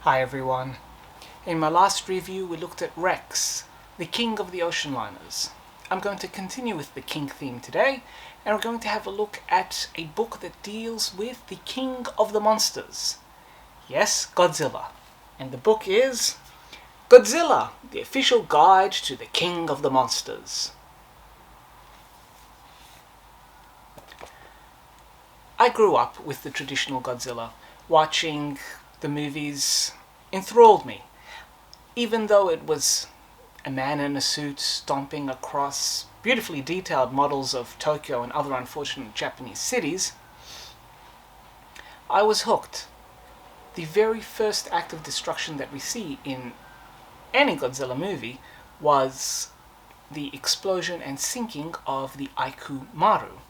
Hi everyone. In my last review we looked at Rex, the king of the ocean liners. I'm going to continue with the king theme today, and we're going to have a look at a book that deals with the king of the monsters. Yes, Godzilla. And the book is Godzilla, the official guide to the king of the monsters. I grew up with the traditional Godzilla. Watching the movies enthralled me. Even though it was a man in a suit stomping across beautifully detailed models of Tokyo and other unfortunate Japanese cities, I was hooked. The very first act of destruction that we see in any Godzilla movie was the explosion and sinking of the Aiku Maru.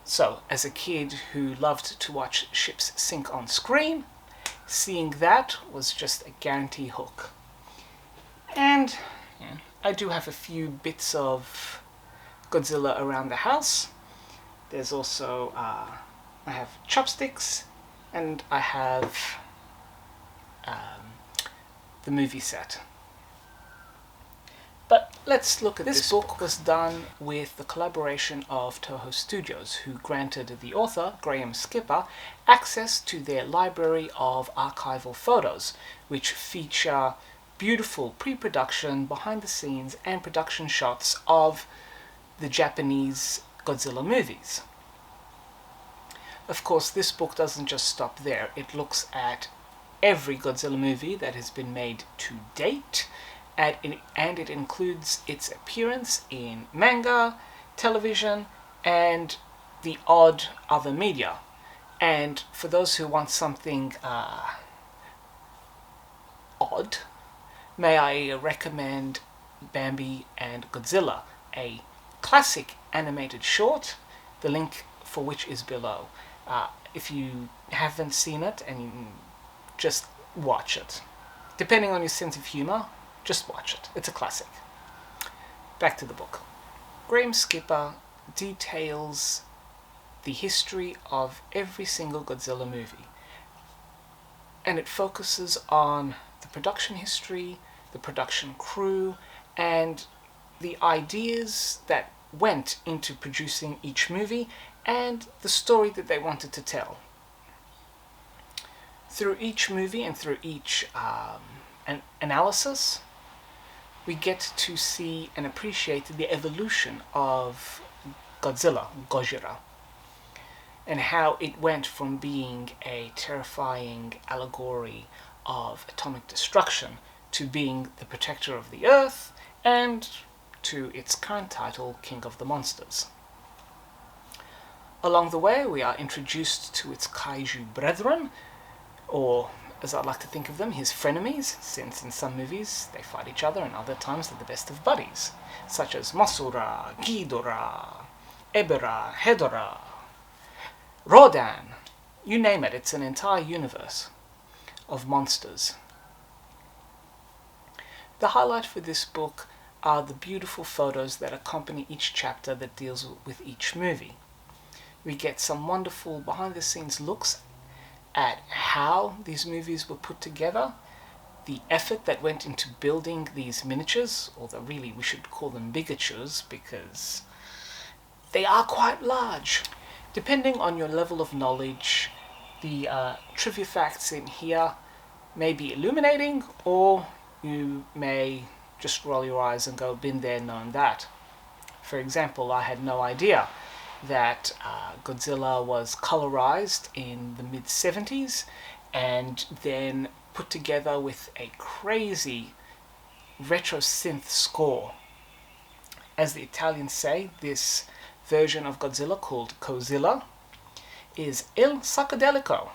So, as a kid who loved to watch ships sink on screen, seeing that was just a guarantee hook. And I do have a few bits of Godzilla around the house. There's also, I have chopsticks, and I have the movie set. But let's look at this book. Was done with the collaboration of Toho Studios, who granted the author, Graham Skipper, access to their library of archival photos, which feature beautiful pre-production, behind-the-scenes, and production shots of the Japanese Godzilla movies. Of course, this book doesn't just stop there. It looks at every Godzilla movie that has been made to date, and it includes its appearance in manga, television, and the odd other media. And for those who want something odd, may I recommend Bambi and Godzilla, a classic animated short, the link for which is below. If you haven't seen it, and just watch it. Depending on your sense of humor, just watch it. It's a classic. Back to the book. Graham Skipper details the history of every single Godzilla movie. And it focuses on the production history, the production crew, and the ideas that went into producing each movie, and the story that they wanted to tell. Through each movie and through each analysis, we get to see and appreciate the evolution of Godzilla, Gojira, and how it went from being a terrifying allegory of atomic destruction to being the protector of the Earth, and to its current title, King of the Monsters. Along the way, we are introduced to its kaiju brethren, or as I like to think of them, his frenemies, since in some movies they fight each other and other times they're the best of buddies, such as Masura, Ghidorah, Ebera, Hedorah, Rodan, you name it. It's an entire universe of monsters. The highlight for this book are the beautiful photos that accompany each chapter that deals with each movie. We get some wonderful behind-the-scenes looks at how these movies were put together, the effort that went into building these miniatures, although really we should call them bigatures because they are quite large. Depending on your level of knowledge, the trivia facts in here may be illuminating, or you may just roll your eyes and go, been there, known that. For example, I had no idea that Godzilla was colorized in the mid-70s and then put together with a crazy retro synth score. As the Italians say, this version of Godzilla, called Cozilla, is il psychedelico.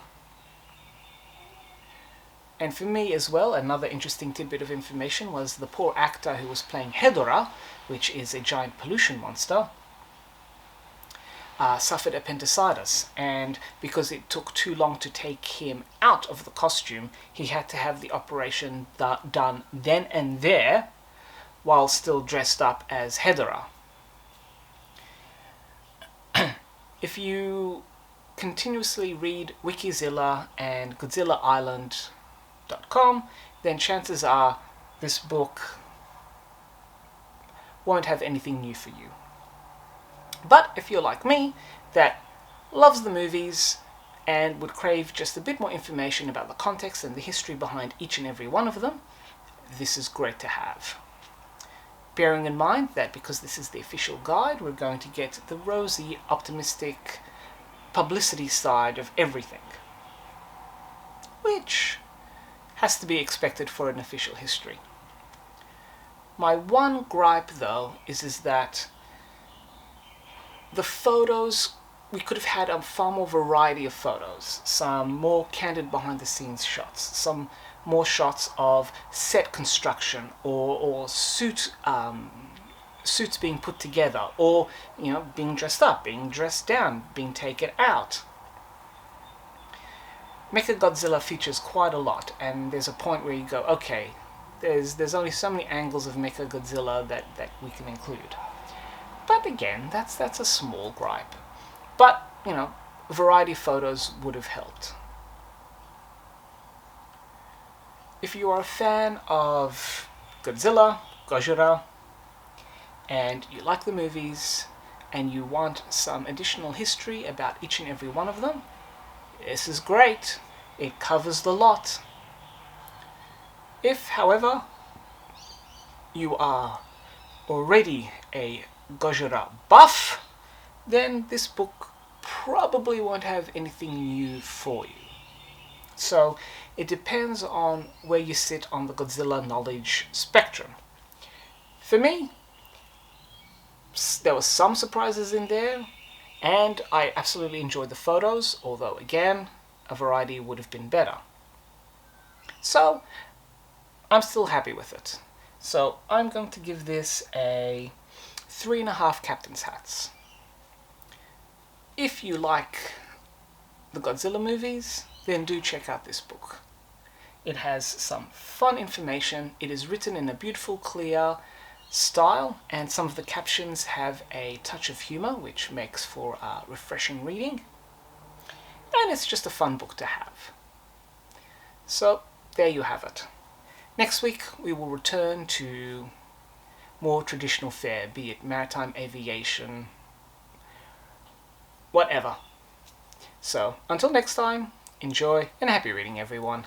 And for me as well, another interesting tidbit of information was the poor actor who was playing Hedorah, which is a giant pollution monster, suffered appendicitis, and because it took too long to take him out of the costume, he had to have the operation done then and there, while still dressed up as Hedorah. If you continuously read Wikizilla and GodzillaIsland.com, gmail.com, then chances are this book won't have anything new for you. But if you're like me, that loves the movies and would crave just a bit more information about the context and the history behind each and every one of them, this is great to have. Bearing in mind that because this is the official guide, we're going to get the rosy, optimistic publicity side of everything, which has to be expected for an official history. My one gripe, though, is that the photos, we could have had a far more variety of photos, some more candid behind-the-scenes shots, some more shots of set construction or suits being put together, or being dressed up, being dressed down, being taken out. Mechagodzilla features quite a lot, and there's a point where you go, okay, there's only so many angles of Mechagodzilla that we can include. But again, that's a small gripe. But, variety of photos would have helped. If you are a fan of Godzilla, Gojira, and you like the movies, and you want some additional history about each and every one of them, this is great. It covers the lot. If, however, you are already a Gojira buff, then this book probably won't have anything new for you. So it depends on where you sit on the Godzilla knowledge spectrum. For me, there were some surprises in there, and I absolutely enjoyed the photos, although again, a variety would have been better. So I'm still happy with it. So I'm going to give this a 3.5 captain's hats. If you like the Godzilla movies, then do check out this book. It has some fun information. It is written in a beautiful, clear style, and some of the captions have a touch of humor, which makes for refreshing reading. And it's just a fun book to have. So there you have it. Next week we will return to more traditional fare, be it maritime aviation, whatever. So until next time, enjoy and happy reading, everyone.